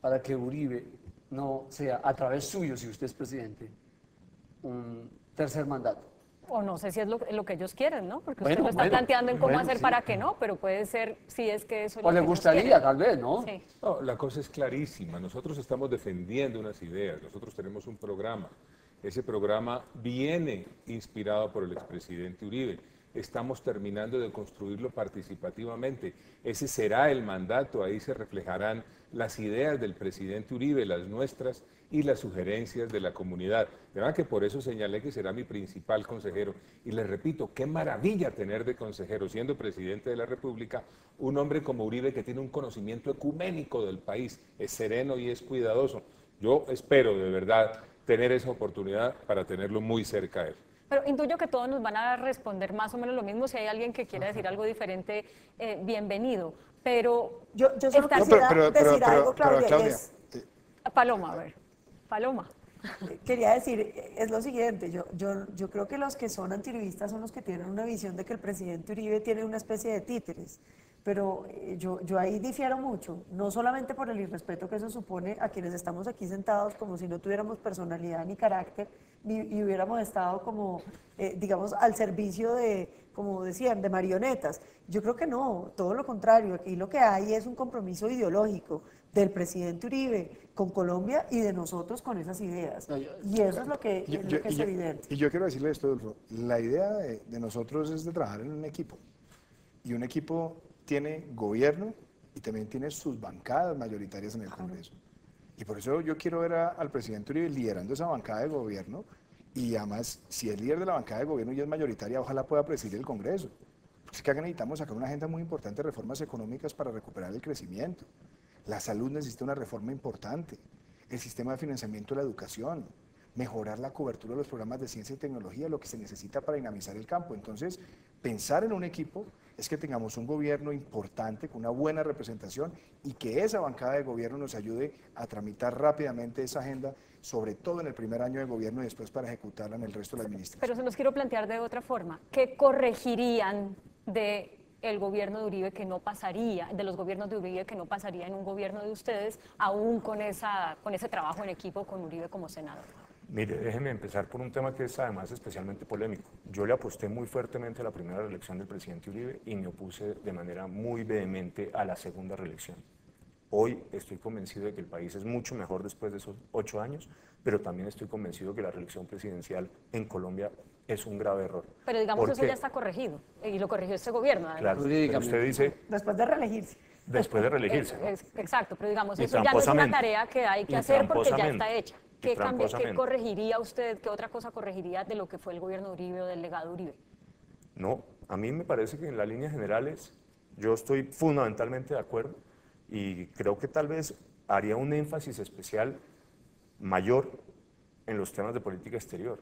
para que Uribe no sea, a través suyo, si usted es presidente, un tercer mandato? O no sé si es lo que ellos quieren, ¿no? Porque Bueno, usted lo está bueno, planteando en cómo bueno, hacer sí. para que no, pero puede ser si es que eso es O lo le que ellos gustaría, quieren. tal vez, ¿no? Sí. No, la cosa es clarísima. Nosotros estamos defendiendo unas ideas, nosotros tenemos un programa. Ese programa viene inspirado por el expresidente Uribe. Estamos terminando de construirlo participativamente. Ese será el mandato, ahí se reflejarán las ideas del presidente Uribe, las nuestras y las sugerencias de la comunidad. De verdad que por eso señalé que será mi principal consejero. Y les repito, qué maravilla tener de consejero, siendo presidente de la República, un hombre como Uribe que tiene un conocimiento ecuménico del país, es sereno y es cuidadoso. Yo espero de verdad tener esa oportunidad para tenerlo muy cerca a él. Pero intuyo que todos nos van a responder más o menos lo mismo. Si hay alguien que quiera decir algo diferente, bienvenido. Pero Yo solo esta- quisiera decir algo, Claudia, y es, Paloma, a ver. Paloma. quería decir, es lo siguiente, yo creo que los que son antiuribistas son los que tienen una visión de que el presidente Uribe tiene una especie de títeres, pero yo ahí difiero mucho, no solamente por el irrespeto que eso supone a quienes estamos aquí sentados como si no tuviéramos personalidad ni carácter, y hubiéramos estado como, digamos, al servicio de, como decían, de marionetas. Yo creo que no, todo lo contrario, aquí lo que hay es un compromiso ideológico del presidente Uribe con Colombia y de nosotros con esas ideas. Y eso es lo que, es evidente. Y yo quiero decirle esto, Adolfo, la idea de nosotros es de trabajar en un equipo. Y un equipo tiene gobierno y también tiene sus bancadas mayoritarias en el Congreso. Y por eso yo quiero ver al presidente Uribe liderando esa bancada de gobierno, y además, si es líder de la bancada de gobierno y es mayoritaria, ojalá pueda presidir el Congreso. Porque es que acá necesitamos sacar una agenda muy importante de reformas económicas para recuperar el crecimiento. La salud necesita una reforma importante, el sistema de financiamiento de la educación, mejorar la cobertura de los programas de ciencia y tecnología, lo que se necesita para dinamizar el campo. Entonces, pensar en un equipo es que tengamos un gobierno importante, con una buena representación, y que esa bancada de gobierno nos ayude a tramitar rápidamente esa agenda, sobre todo en el primer año de gobierno y después para ejecutarla en el resto de la administración. Pero se los quiero plantear de otra forma. ¿Qué corregirían del gobierno de Uribe que no pasaría, de los gobiernos de Uribe que no pasaría en un gobierno de ustedes, aún con ese trabajo en equipo con Uribe como senador? Mire, déjeme empezar por un tema que es además especialmente polémico. Yo le aposté muy fuertemente a la primera reelección del presidente Uribe y me opuse de manera muy vehemente a la segunda reelección. Hoy estoy convencido de que el país es mucho mejor después de esos 8 años, pero también estoy convencido que la reelección presidencial en Colombia es un grave error. Pero digamos ¿Por eso qué? ya está corregido y lo corrigió este gobierno. Además. Claro, pero usted dice Después de reelegirse. después de reelegirse, ¿no? Exacto, pero digamos, Y eso ya no es una tramposamente. tarea que hay que Y hacer porque ya tramposamente. está hecha. Y ¿Qué tramposamente. corregiría usted, qué otra cosa corregiría de lo que fue el gobierno de Uribe o del legado Uribe? No, a mí me parece que en las líneas generales yo estoy fundamentalmente de acuerdo y creo que tal vez haría un énfasis especial mayor en los temas de política exterior,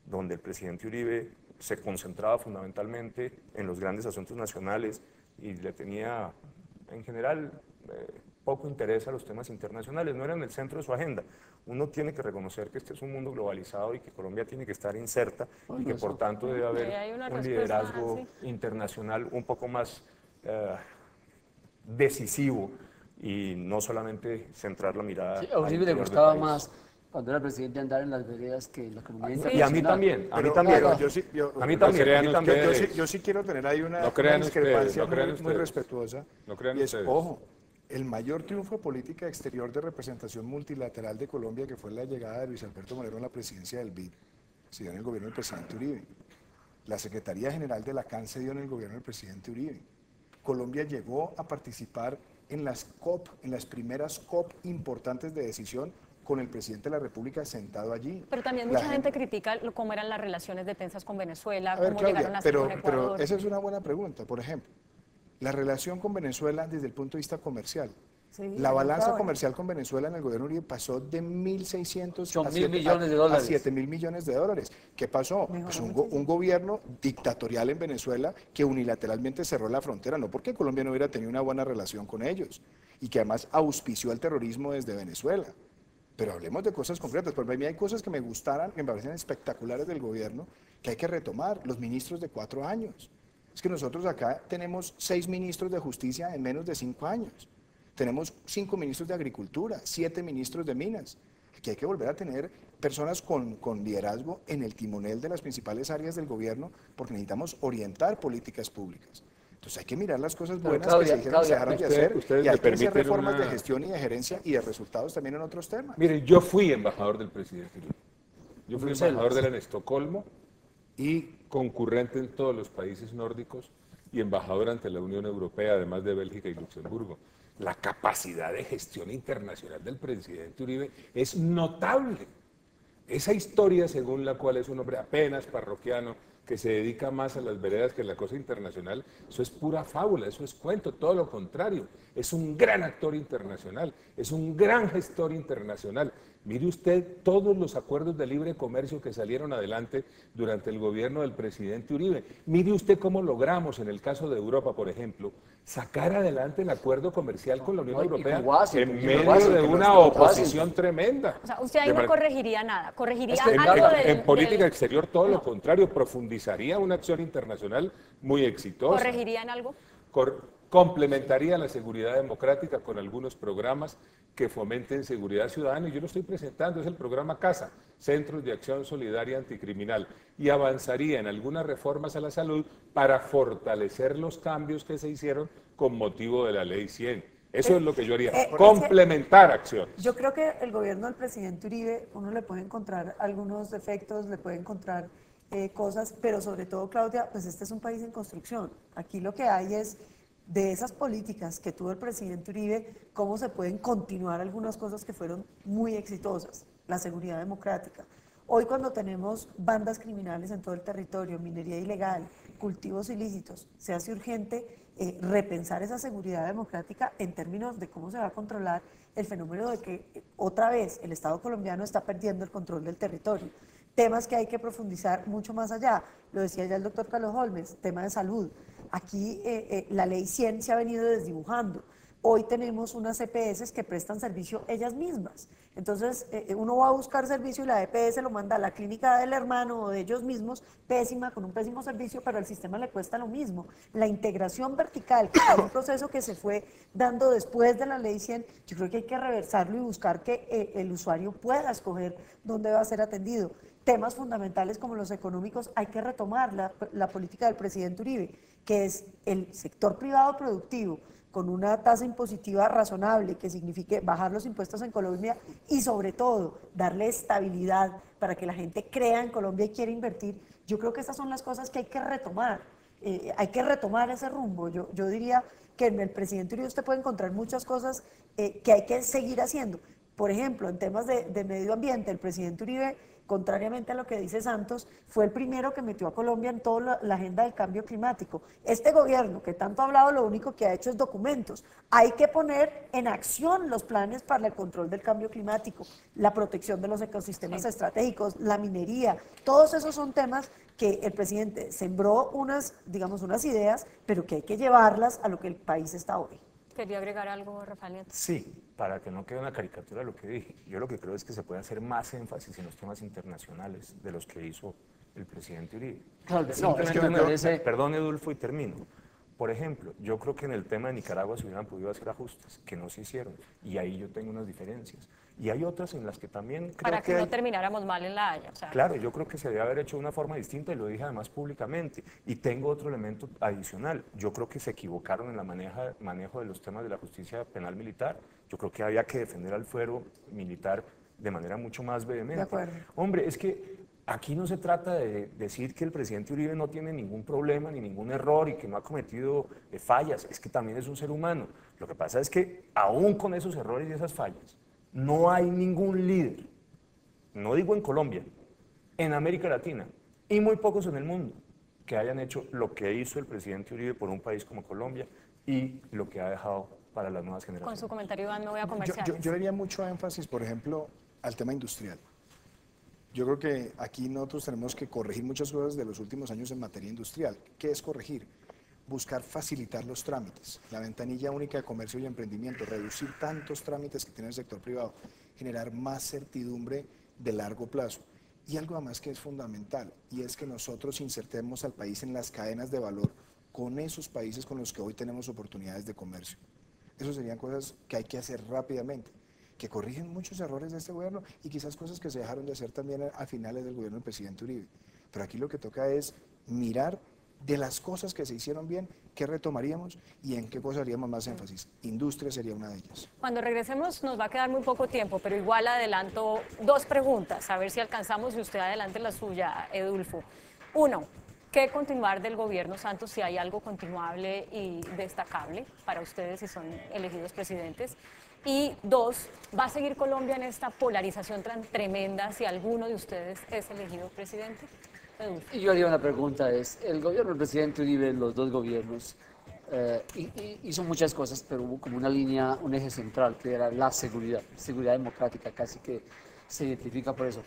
donde el presidente Uribe se concentraba fundamentalmente en los grandes asuntos nacionales y le tenía en general poco interés a los temas internacionales, no eran el centro de su agenda. Uno tiene que reconocer que este es un mundo globalizado y que Colombia tiene que estar inserta y que por tanto debe haber hay una un respuesta, liderazgo sí. internacional un poco más decisivo y no solamente centrar la mirada. Sí, a al Uribe le interior del gustaba país. más cuando era presidente andar en las veredas que en la economía Y a internacional. mí también, a mí Pero, también. claro, yo sí, A mí No también, crean a mí también. ustedes. yo sí quiero tener ahí una, No crean una discrepancia ustedes, no crean muy ustedes. respetuosa. No crean y es, ustedes. ojo, el mayor triunfo de política exterior de representación multilateral de Colombia, que fue la llegada de Luis Alberto Molero a la presidencia del BID, se dio en el gobierno del presidente Uribe. La Secretaría General de la CAN se dio en el gobierno del presidente Uribe. Colombia llegó a participar en las COP, en las primeras COP importantes de decisión, con el presidente de la República sentado allí. Pero también La mucha gente critica cómo eran las relaciones de tensas con Venezuela, A ver, cómo Claudia, llegaron a ser con pero Ecuador. esa es una buena pregunta. Por ejemplo, la relación con Venezuela desde el punto de vista comercial. Sí, La balanza ahora. comercial con Venezuela en el gobierno Uribe pasó de 1.600 Son a 1.000 millones de dólares. a 7.000 millones de dólares. ¿Qué pasó? Mejoró Pues un muchísimo. gobierno dictatorial en Venezuela que unilateralmente cerró la frontera, no porque Colombia no hubiera tenido una buena relación con ellos, y que además auspició el terrorismo desde Venezuela. Pero hablemos de cosas concretas. Por mí hay cosas que me gustaran, que me parecen espectaculares del gobierno, que hay que retomar. Los ministros de 4 años. Es que nosotros acá tenemos 6 ministros de justicia en menos de 5 años. Tenemos 5 ministros de agricultura, 7 ministros de minas. Aquí hay que volver a tener personas con liderazgo en el timonel de las principales áreas del gobierno, porque necesitamos orientar políticas públicas. Entonces hay que mirar las cosas Pero, buenas Claudia, que se dijeron, se Claudia, dejaron de usted- hacer, ustedes y hay me que hacer permiten reformas de una- gestión y de gerencia y de resultados también en otros temas. Mire, yo fui embajador del presidente Uribe. Yo fui Bruselas. embajador de él en Estocolmo y concurrente en todos los países nórdicos y embajador ante la Unión Europea, además de Bélgica y Luxemburgo. La capacidad de gestión internacional del presidente Uribe es notable. Esa historia según la cual es un hombre apenas parroquiano, que se dedica más a las veredas que a la cosa internacional, eso es pura fábula, eso es cuento, todo lo contrario. Es un gran actor internacional, es un gran gestor internacional. Mire usted todos los acuerdos de libre comercio que salieron adelante durante el gobierno del presidente Uribe. Mire usted cómo logramos, en el caso de Europa, por ejemplo, sacar adelante el acuerdo comercial con la Unión No, y Europea con Washington, en y con medio Washington, de que una no está oposición tremenda. O sea, usted ahí De no manera- corregiría nada, corregiría en, algo en- del... en política del- exterior todo lo contrario, profundizaría una acción internacional muy exitosa. ¿Corregiría en algo? Complementaría la seguridad democrática con algunos programas que fomenten seguridad ciudadana, y yo lo estoy presentando, es el programa CASA, Centros de Acción Solidaria Anticriminal, y avanzaría en algunas reformas a la salud para fortalecer los cambios que se hicieron con motivo de la Ley 100. Eso es lo que yo haría, es que- complementar acciones. Yo creo que el gobierno del presidente Uribe, uno le puede encontrar algunos defectos, le puede encontrar cosas, pero sobre todo, Claudia, pues este es un país en construcción. Aquí lo que hay es, de esas políticas que tuvo el presidente Uribe, cómo se pueden continuar algunas cosas que fueron muy exitosas. La seguridad democrática. Hoy cuando tenemos bandas criminales en todo el territorio, minería ilegal, cultivos ilícitos, se hace urgente repensar esa seguridad democrática en términos de cómo se va a controlar el fenómeno de que otra vez el Estado colombiano está perdiendo el control del territorio. Temas que hay que profundizar mucho más allá, lo decía ya el doctor Carlos Holmes, tema de salud. Aquí la ley 100 se ha venido desdibujando. Hoy tenemos unas EPS que prestan servicio ellas mismas. Entonces, uno va a buscar servicio y la EPS lo manda a la clínica del hermano o de ellos mismos, pésima, con un pésimo servicio, pero al sistema le cuesta lo mismo. La integración vertical, que es un proceso que se fue dando después de la Ley 100, yo creo que hay que reversarlo y buscar que el usuario pueda escoger dónde va a ser atendido. Temas fundamentales como los económicos, hay que retomar la política del presidente Uribe, que es el sector privado productivo, con una tasa impositiva razonable que signifique bajar los impuestos en Colombia y sobre todo darle estabilidad para que la gente crea en Colombia y quiera invertir. Yo creo que estas son las cosas que hay que retomar. Hay que retomar ese rumbo. Yo diría que en el presidente Uribe usted puede encontrar muchas cosas que hay que seguir haciendo. Por ejemplo, en temas de medio ambiente, el presidente Uribe, contrariamente a lo que dice Santos, fue el primero que metió a Colombia en toda la agenda del cambio climático. Este gobierno que tanto ha hablado, lo único que ha hecho es documentos. Hay que poner en acción los planes para el control del cambio climático, la protección de los ecosistemas estratégicos, la minería. Todos esos son temas que el presidente sembró unas ideas, pero que hay que llevarlas a lo que el país está hoy. ¿Quería agregar algo, Rafael Nieto? Sí, para que no quede una caricatura de lo que dije. Yo lo que creo es que se puede hacer más énfasis en los temas internacionales de los que hizo el presidente Uribe. Claro, no, es que me parece... Perdón, Edulfo, y termino. Por ejemplo, yo creo que en el tema de Nicaragua se hubieran podido hacer ajustes, que no se hicieron, y ahí yo tengo unas diferencias. Y hay otras en las que también creo para que no hay... termináramos mal en La Haya. O sea... Claro, yo creo que se debe haber hecho de una forma distinta y lo dije además públicamente. Y tengo otro elemento adicional. Yo creo que se equivocaron en el manejo de los temas de la justicia penal militar. Yo creo que había que defender al fuero militar de manera mucho más vehemente. De acuerdo. Hombre, es que aquí no se trata de decir que el presidente Uribe no tiene ningún problema ni ningún error y que no ha cometido fallas. Es que también es un ser humano. Lo que pasa es que aún con esos errores y esas fallas, no hay ningún líder, no digo en Colombia, en América Latina y muy pocos en el mundo que hayan hecho lo que hizo el presidente Uribe por un país como Colombia y lo que ha dejado para las nuevas generaciones. Con su comentario, Iván, me voy a comerciales. Yo le haría mucho énfasis, por ejemplo, al tema industrial. Yo creo que aquí nosotros tenemos que corregir muchas cosas de los últimos años en materia industrial. ¿Qué es corregir? Buscar facilitar los trámites, la ventanilla única de comercio y emprendimiento, reducir tantos trámites que tiene el sector privado, generar más certidumbre de largo plazo. Y algo más que es fundamental, y es que nosotros insertemos al país en las cadenas de valor con esos países con los que hoy tenemos oportunidades de comercio. Esas serían cosas que hay que hacer rápidamente, que corrigen muchos errores de este gobierno y quizás cosas que se dejaron de hacer también a finales del gobierno del presidente Uribe. Pero aquí lo que toca es mirar de las cosas que se hicieron bien, qué retomaríamos y en qué cosas haríamos más énfasis. Industria sería una de ellas. Cuando regresemos nos va a quedar muy poco tiempo, pero igual adelanto dos preguntas, a ver si alcanzamos y usted adelante la suya, Edulfo. Uno, ¿qué continuar del gobierno Santos, si hay algo continuable y destacable para ustedes si son elegidos presidentes? Y dos, ¿va a seguir Colombia en esta polarización tan tremenda si alguno de ustedes es elegido presidente? Y yo haría una pregunta, el gobierno del presidente Uribe, los dos gobiernos, hizo muchas cosas, pero hubo como una línea, un eje central, que era la seguridad democrática, casi que se identifica por eso.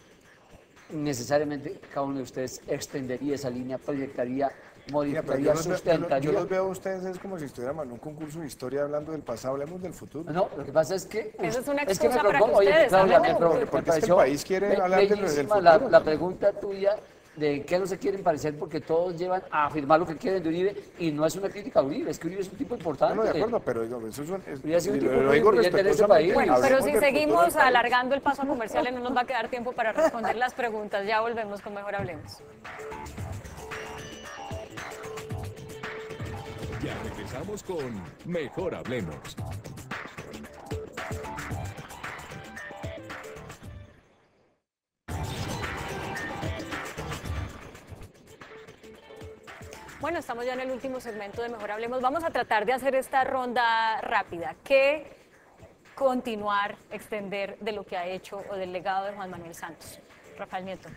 Necesariamente cada uno de ustedes extendería esa línea, proyectaría, modificaría, sustentaría. Yo los veo a ustedes es como si estuviéramos en un concurso de historia hablando del pasado, hablemos del futuro. No, lo que pasa es que... Eso es una me excusa para que oye, ustedes Claudia, hablen. Porque es que el país quiere hablar del futuro. La pregunta tuya de qué no se quieren parecer porque todos llevan a afirmar lo que quieren de Uribe y no es una crítica a Uribe, es que Uribe es un tipo importante. No, de acuerdo, pero digo, eso Uribe ha sido un tipo lo digo influyente en este país. Bueno, pero si Hablemos del seguimos futuro del país. alargando el paso a comerciales no nos va a quedar tiempo para responder las preguntas. Ya volvemos con Mejor Hablemos. Ya regresamos con Mejor Hablemos. Bueno, estamos ya en el último segmento de Mejor Hablemos. Vamos a tratar de hacer esta ronda rápida. ¿Qué continuar, extender de lo que ha hecho o del legado de Juan Manuel Santos? Rafael Nieto.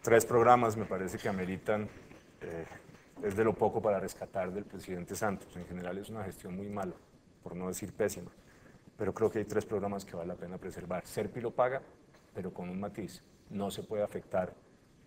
3 programas me parece que ameritan, es de lo poco para rescatar del presidente Santos. En general es una gestión muy mala, por no decir pésima, pero creo que hay 3 programas que vale la pena preservar. Serpi lo paga, pero con un matiz. No se puede afectar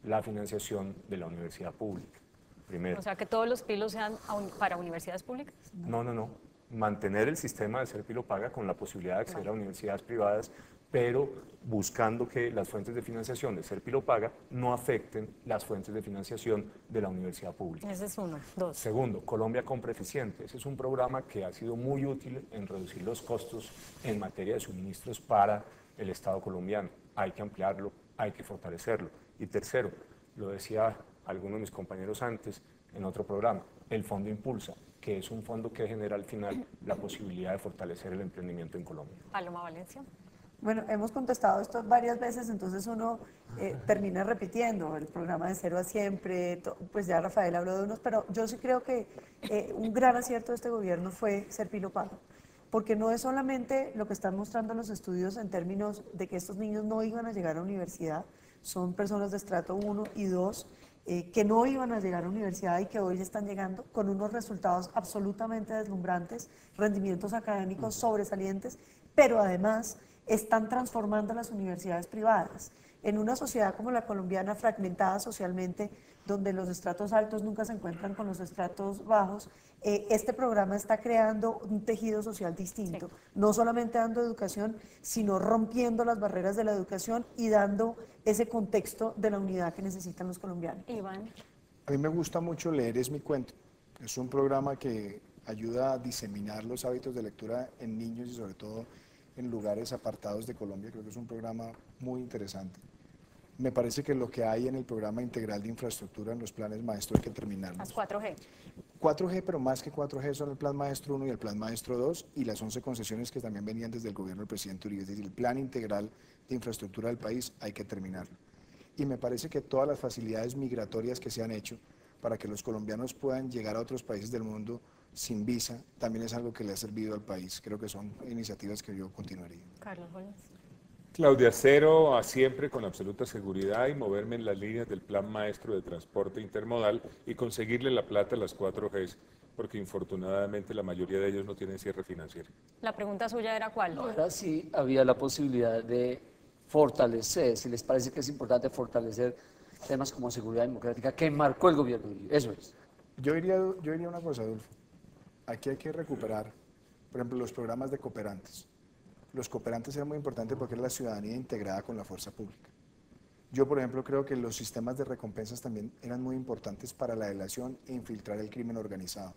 la financiación de la universidad pública. Primero. O sea, que todos los pilos sean para universidades públicas. No. mantener el sistema de Serpi lo paga con la posibilidad de acceder a universidades privadas, pero buscando que las fuentes de financiación de Serpi lo paga no afecten las fuentes de financiación de la universidad pública. Ese es uno. Dos. Segundo, Colombia Compra Eficiente. Ese es un programa que ha sido muy útil en reducir los costos en materia de suministros para el Estado colombiano. Hay que ampliarlo, hay que fortalecerlo. Y tercero, lo decía alguno de mis compañeros antes en otro programa, el Fondo Impulsa, que es un fondo que genera al final la posibilidad de fortalecer el emprendimiento en Colombia. Paloma Valencia. Bueno, hemos contestado esto varias veces, entonces uno termina repitiendo el programa de Cero a Siempre, pues ya Rafael habló de unos, pero yo sí creo que un gran acierto de este gobierno fue Serpi lo paga, porque no es solamente lo que están mostrando los estudios en términos de que estos niños no iban a llegar a la universidad, son personas de estrato 1 y 2, que no iban a llegar a la universidad y que hoy están llegando con unos resultados absolutamente deslumbrantes, rendimientos académicos sobresalientes, pero además están transformando las universidades privadas. En una sociedad como la colombiana, fragmentada socialmente, donde los estratos altos nunca se encuentran con los estratos bajos, este programa está creando un tejido social distinto, no solamente dando educación, sino rompiendo las barreras de la educación y dando ese contexto de la unidad que necesitan los colombianos. Iván. A mí me gusta mucho Leer es mi cuento. Es un programa que ayuda a diseminar los hábitos de lectura en niños y sobre todo en lugares apartados de Colombia. Creo que es un programa muy interesante. Me parece que lo que hay en el programa integral de infraestructura en los planes maestro hay que terminarlos. Las 4G. 4G, pero más que 4G son el Plan Maestro 1 y el Plan Maestro 2 y las 11 concesiones que también venían desde el gobierno del presidente Uribe. Es decir, el plan integral de infraestructura del país hay que terminarlo. Y me parece que todas las facilidades migratorias que se han hecho para que los colombianos puedan llegar a otros países del mundo sin visa, también es algo que le ha servido al país. Creo que son iniciativas que yo continuaría. Carlos Holmes. Claudia, Cero a Siempre con absoluta seguridad y moverme en las líneas del Plan Maestro de Transporte Intermodal y conseguirle la plata a las 4Gs, porque infortunadamente la mayoría de ellos no tienen cierre financiero. La pregunta suya era ¿cuál? Ahora sí había la posibilidad de fortalecer, si les parece que es importante fortalecer temas como seguridad democrática que marcó el gobierno. Eso es. Yo diría una cosa, Adolfo. Aquí hay que recuperar, por ejemplo, los programas de cooperantes. Los cooperantes eran muy importantes porque era la ciudadanía integrada con la fuerza pública. Yo, por ejemplo, creo que los sistemas de recompensas también eran muy importantes para la delación e infiltrar el crimen organizado.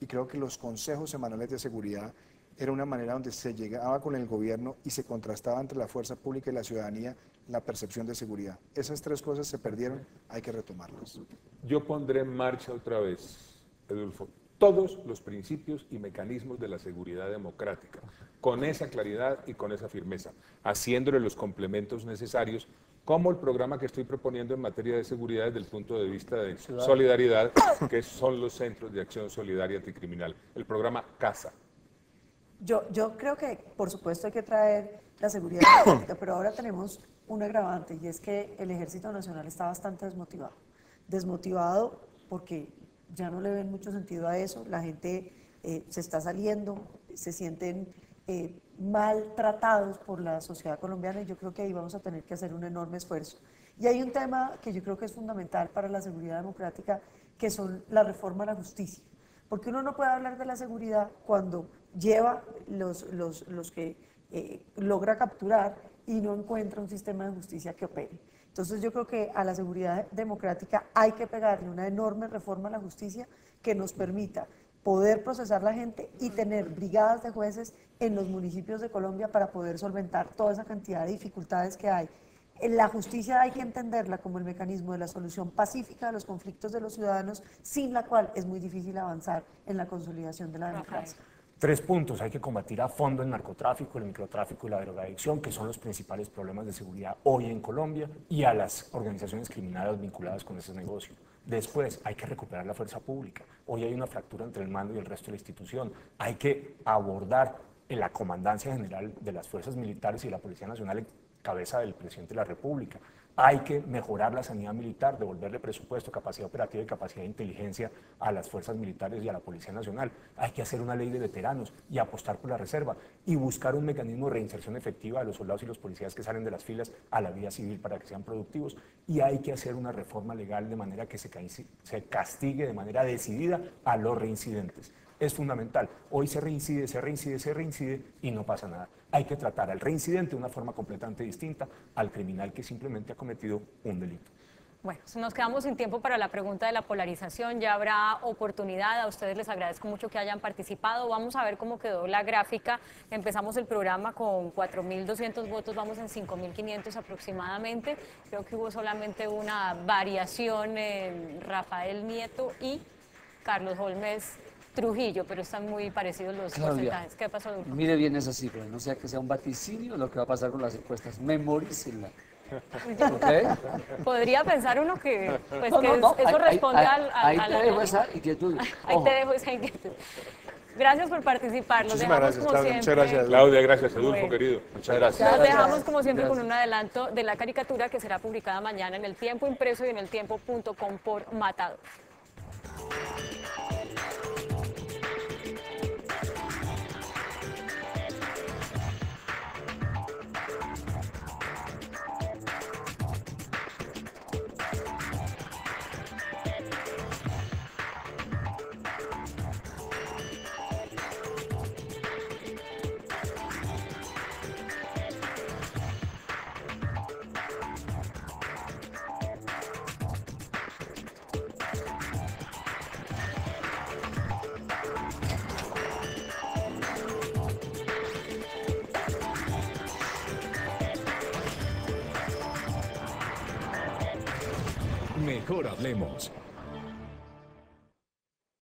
Y creo que los consejos semanales de seguridad era una manera donde se llegaba con el gobierno y se contrastaba entre la fuerza pública y la ciudadanía la percepción de seguridad. Esas tres cosas se perdieron, hay que retomarlas. Yo pondré en marcha otra vez, Edulfo, todos los principios y mecanismos de la seguridad democrática, con esa claridad y con esa firmeza, haciéndole los complementos necesarios, como el programa que estoy proponiendo en materia de seguridad desde el punto de vista de solidaridad, que son los Centros de Acción Solidaria Anticriminal, el programa CASA. Yo creo que, por supuesto, hay que traer la seguridad democrática, pero ahora tenemos un agravante y es que el Ejército Nacional está bastante desmotivado. Desmotivado porque ya no le ven mucho sentido a eso, la gente se está saliendo, se sienten maltratados por la sociedad colombiana y yo creo que ahí vamos a tener que hacer un enorme esfuerzo. Y hay un tema que yo creo que es fundamental para la seguridad democrática, que son la reforma a la justicia. Porque uno no puede hablar de la seguridad cuando lleva los que logra capturar y no encuentra un sistema de justicia que opere. Entonces yo creo que a la seguridad democrática hay que pegarle una enorme reforma a la justicia que nos permita poder procesar la gente y tener brigadas de jueces en los municipios de Colombia para poder solventar toda esa cantidad de dificultades que hay. La justicia hay que entenderla como el mecanismo de la solución pacífica de los conflictos de los ciudadanos, sin la cual es muy difícil avanzar en la consolidación de la democracia. 3 puntos. Hay que combatir a fondo el narcotráfico, el microtráfico y la drogadicción, que son los principales problemas de seguridad hoy en Colombia, y a las organizaciones criminales vinculadas con ese negocio. Después, hay que recuperar la fuerza pública. Hoy hay una fractura entre el mando y el resto de la institución. Hay que abordar en la Comandancia General de las Fuerzas Militares y la Policía Nacional en cabeza del presidente de la República. Hay que mejorar la sanidad militar, devolverle presupuesto, capacidad operativa y capacidad de inteligencia a las fuerzas militares y a la Policía Nacional. Hay que hacer una ley de veteranos y apostar por la reserva y buscar un mecanismo de reinserción efectiva de los soldados y los policías que salen de las filas a la vida civil para que sean productivos. Y hay que hacer una reforma legal de manera que se castigue de manera decidida a los reincidentes. es fundamental. Hoy se reincide y no pasa nada. Hay que tratar al reincidente de una forma completamente distinta al criminal que simplemente ha cometido un delito. Bueno, nos quedamos sin tiempo para la pregunta de la polarización, ya habrá oportunidad, a ustedes les agradezco mucho que hayan participado, vamos a ver cómo quedó la gráfica, empezamos el programa con 4.200 votos, vamos en 5.500 aproximadamente, creo que hubo solamente una variación en Rafael Nieto y Carlos Holmes Trujillo, pero están muy parecidos los porcentajes. ¿Qué pasó, Adolfo? Mire bien esa cifra, no sea que sea un vaticinio lo que va a pasar con las encuestas, memorícenla. ¿Okay? Podría pensar uno que, pues, No, que no, no, eso responde ahí te dejo esa inquietud. Ahí te dejo esa inquietud. Gracias por participar. Los Muchísimas dejamos gracias, como Claudia. siempre. Muchas gracias. Claudia, gracias. Adolfo, Bueno. querido. Muchas gracias. Los dejamos como siempre Gracias. con un adelanto de la caricatura que será publicada mañana en El Tiempo Impreso y en eltiempo.com por Matador. Mejor hablemos.